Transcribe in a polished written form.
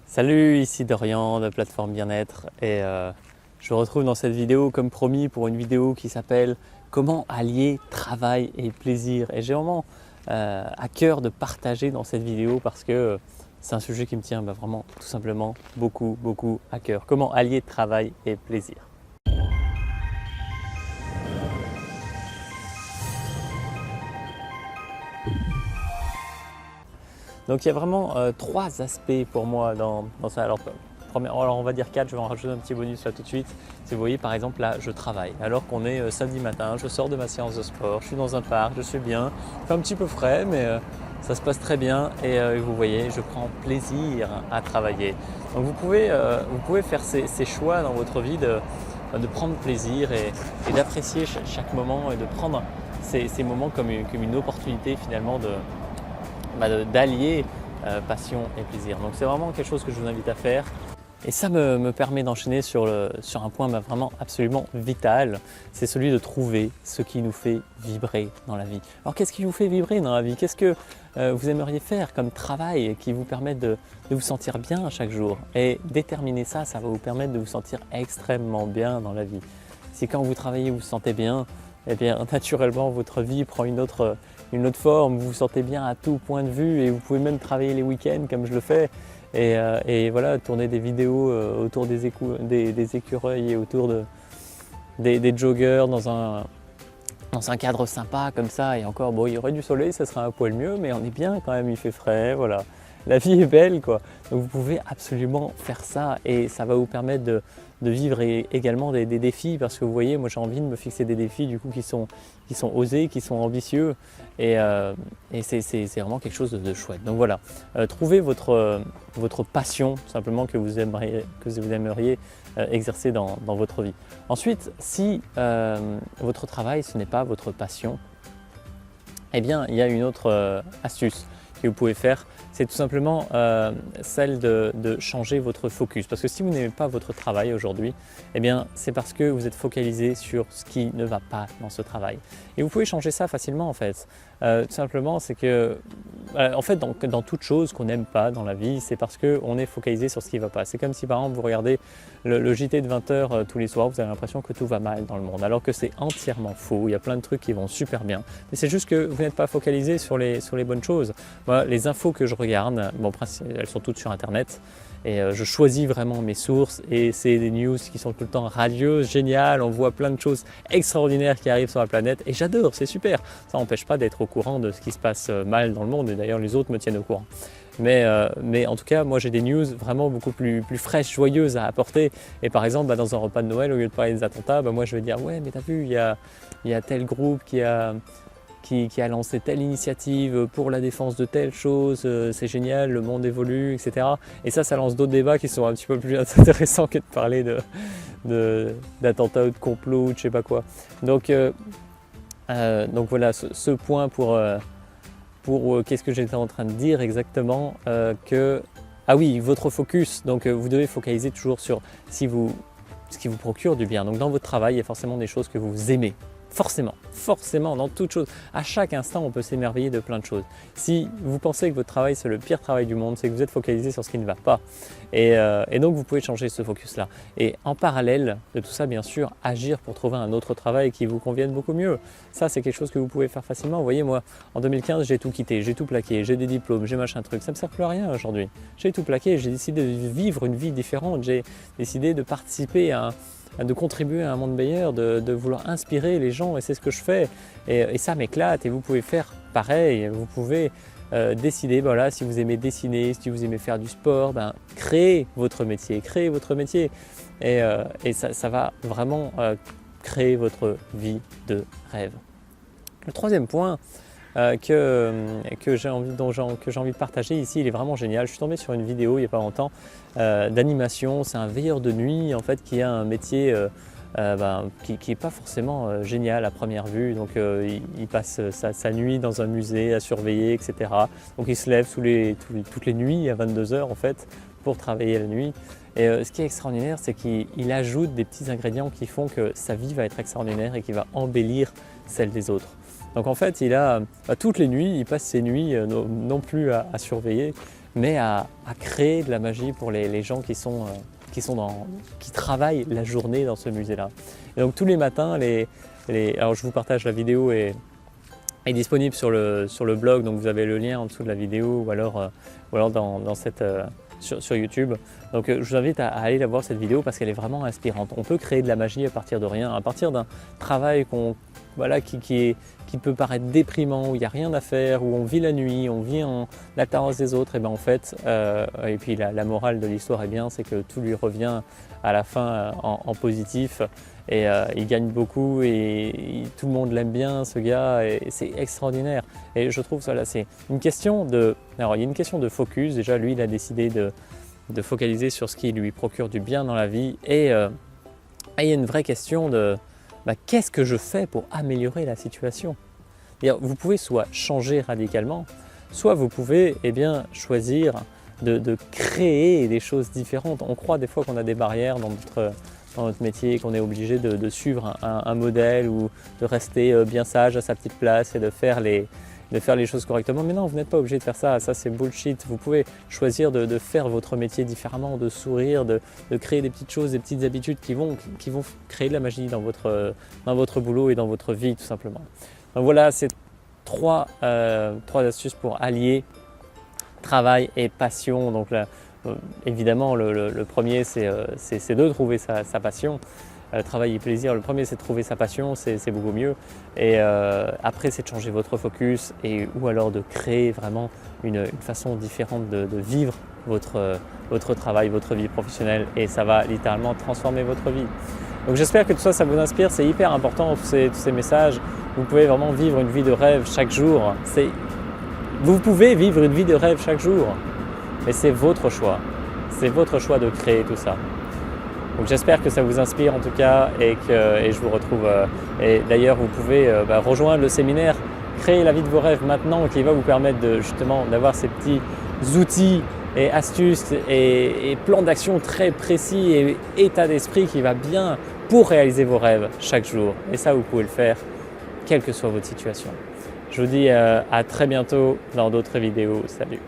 Salut, ici Dorian de Plateforme Bien-être et je vous retrouve dans cette vidéo comme promis pour une vidéo qui s'appelle Comment allier travail et plaisir. Et j'ai vraiment à cœur de partager dans cette vidéo parce que c'est un sujet qui me tient vraiment tout simplement beaucoup à cœur. Comment allier travail et plaisir. Donc il y a vraiment trois aspects pour moi dans ça. Alors on va dire 4, je vais en rajouter un petit bonus là tout de suite. Si vous voyez par exemple là, je travaille alors qu'on est samedi matin, je sors de ma séance de sport, je suis dans un parc, je suis bien, il fait un petit peu frais mais ça se passe très bien et vous voyez, je prends plaisir à travailler. Donc vous pouvez faire ces choix dans votre vie de prendre plaisir et d'apprécier chaque moment et de prendre ces moments comme une opportunité finalement d'allier passion et plaisir. Donc c'est vraiment quelque chose que je vous invite à faire. Et ça me permet d'enchaîner sur un point vraiment absolument vital, c'est celui de trouver ce qui nous fait vibrer dans la vie. Alors qu'est-ce qui vous fait vibrer dans la vie? Qu'est-ce que vous aimeriez faire comme travail qui vous permette de vous sentir bien chaque jour? Et déterminer ça, ça va vous permettre de vous sentir extrêmement bien dans la vie. Si quand vous travaillez vous vous sentez bien, eh bien naturellement votre vie prend une autre forme, vous vous sentez bien à tout point de vue et vous pouvez même travailler les week-ends comme je le fais et voilà, tourner des vidéos autour des écureuils et autour des joggers dans un cadre sympa comme ça. Et encore, bon, il y aurait du soleil, ça serait un poil mieux, mais on est bien quand même, il fait frais, voilà. La vie est belle quoi. Donc vous pouvez absolument faire ça et ça va vous permettre de vivre également des défis parce que vous voyez, moi j'ai envie de me fixer des défis du coup qui sont osés, qui sont ambitieux et c'est vraiment quelque chose de chouette. Donc voilà, trouvez votre passion simplement que vous aimeriez exercer dans votre vie. Ensuite, si votre travail ce n'est pas votre passion, eh bien il y a une autre astuce que vous pouvez faire, c'est tout simplement celle de changer votre focus. Parce que si vous n'aimez pas votre travail aujourd'hui, eh bien c'est parce que vous êtes focalisé sur ce qui ne va pas dans ce travail. Et vous pouvez changer ça facilement en fait. Tout simplement, c'est que en fait dans toute chose qu'on n'aime pas dans la vie, c'est parce qu'on est focalisé sur ce qui ne va pas. C'est comme si par exemple vous regardez le JT de 20h tous les soirs, vous avez l'impression que tout va mal dans le monde, alors que c'est entièrement faux. Il y a plein de trucs qui vont super bien. Mais c'est juste que vous n'êtes pas focalisé sur les bonnes choses. Moi, les infos que je regarde, bon, elles sont toutes sur internet et je choisis vraiment mes sources et c'est des news qui sont tout le temps radieuses, géniales, on voit plein de choses extraordinaires qui arrivent sur la planète et j'adore, c'est super. Ça n'empêche pas d'être au courant de ce qui se passe mal dans le monde et d'ailleurs les autres me tiennent au courant. Mais en tout cas, moi j'ai des news vraiment beaucoup plus fraîches, joyeuses à apporter. Et par exemple, dans un repas de Noël, au lieu de parler des attentats, moi je vais dire ouais mais t'as vu, il y a tel groupe qui a lancé telle initiative pour la défense de telle chose, c'est génial, le monde évolue, etc. Et ça lance d'autres débats qui sont un petit peu plus intéressants que de parler d'attentats ou de complots ou de je sais pas quoi. Donc voilà, ce point pour qu'est-ce que j'étais en train de dire exactement ah oui, votre focus, donc vous devez focaliser toujours sur ce qui vous procure du bien. Donc dans votre travail, il y a forcément des choses que vous aimez. Forcément, dans toute chose. À chaque instant, on peut s'émerveiller de plein de choses. Si vous pensez que votre travail, c'est le pire travail du monde, c'est que vous êtes focalisé sur ce qui ne va pas. Et donc, vous pouvez changer ce focus-là. Et en parallèle de tout ça, bien sûr, agir pour trouver un autre travail qui vous convienne beaucoup mieux. Ça, c'est quelque chose que vous pouvez faire facilement. Vous voyez, moi, en 2015, j'ai tout quitté, j'ai tout plaqué, j'ai des diplômes, j'ai machin truc. Ça ne me sert plus à rien aujourd'hui. J'ai tout plaqué, j'ai décidé de vivre une vie différente. J'ai décidé de participer de contribuer à un monde meilleur, de vouloir inspirer les gens et c'est ce que je fais et ça m'éclate et vous pouvez faire pareil, vous pouvez décider, voilà, si vous aimez dessiner, si vous aimez faire du sport, créez votre métier et ça va vraiment créer votre vie de rêve. Le troisième point que j'ai envie de partager ici, il est vraiment génial. Je suis tombé sur une vidéo il n'y a pas longtemps d'animation. C'est un veilleur de nuit en fait qui a un métier qui n'est pas forcément génial à première vue. Donc il passe sa nuit dans un musée à surveiller, etc. Donc il se lève toutes les nuits à 22h en fait pour travailler la nuit. Et ce qui est extraordinaire, c'est qu'il ajoute des petits ingrédients qui font que sa vie va être extraordinaire et qui va embellir celle des autres. Donc en fait, il a toutes les nuits, il passe ses nuits non plus à surveiller, mais à créer de la magie pour les gens qui travaillent la journée dans ce musée-là. Et donc tous les matins, alors je vous partage la vidéo est disponible sur le blog, donc vous avez le lien en dessous de la vidéo ou alors sur YouTube. Donc je vous invite à aller la voir cette vidéo parce qu'elle est vraiment inspirante. On peut créer de la magie à partir de rien, à partir d'un travail qui peut paraître déprimant, où il n'y a rien à faire, où on vit la nuit, on vit en alternance des autres, et bien en fait, et puis la morale de l'histoire est bien, c'est que tout lui revient à la fin en positif, et il gagne beaucoup, et tout le monde l'aime bien ce gars, et c'est extraordinaire. Et je trouve ça là, c'est une question alors il y a une question de focus. Déjà lui il a décidé de focaliser sur ce qui lui procure du bien dans la vie, et il y a une vraie question de qu'est-ce que je fais pour améliorer la situation? Vous pouvez soit changer radicalement, soit vous pouvez choisir de créer des choses différentes. On croit des fois qu'on a des barrières dans notre métier, qu'on est obligé de suivre un modèle ou de rester bien sage à sa petite place et de faire les choses correctement. Mais non, vous n'êtes pas obligé de faire ça, c'est bullshit. Vous pouvez choisir de faire votre métier différemment, de sourire, de créer des petites choses, des petites habitudes qui vont créer de la magie dans votre boulot et dans votre vie tout simplement. Donc voilà, c'est trois astuces pour allier travail et passion. Donc là, évidemment, le premier c'est de trouver sa passion. Travail et plaisir, le premier c'est de trouver sa passion, c'est beaucoup mieux. Et après c'est de changer votre focus ou alors de créer vraiment une façon différente de vivre votre travail, votre vie professionnelle, et ça va littéralement transformer votre vie. Donc j'espère que tout ça vous inspire, c'est hyper important tous ces messages. Vous pouvez vraiment vivre une vie de rêve chaque jour. Vous pouvez vivre une vie de rêve chaque jour, mais c'est votre choix. C'est votre choix de créer tout ça. Donc j'espère que ça vous inspire en tout cas, et je vous retrouve. Et d'ailleurs vous pouvez rejoindre le séminaire Créer la vie de vos rêves maintenant, qui va vous permettre justement d'avoir ces petits outils et astuces et plans d'action très précis et état d'esprit qui va bien pour réaliser vos rêves chaque jour. Et ça vous pouvez le faire quelle que soit votre situation. Je vous dis à très bientôt dans d'autres vidéos. Salut!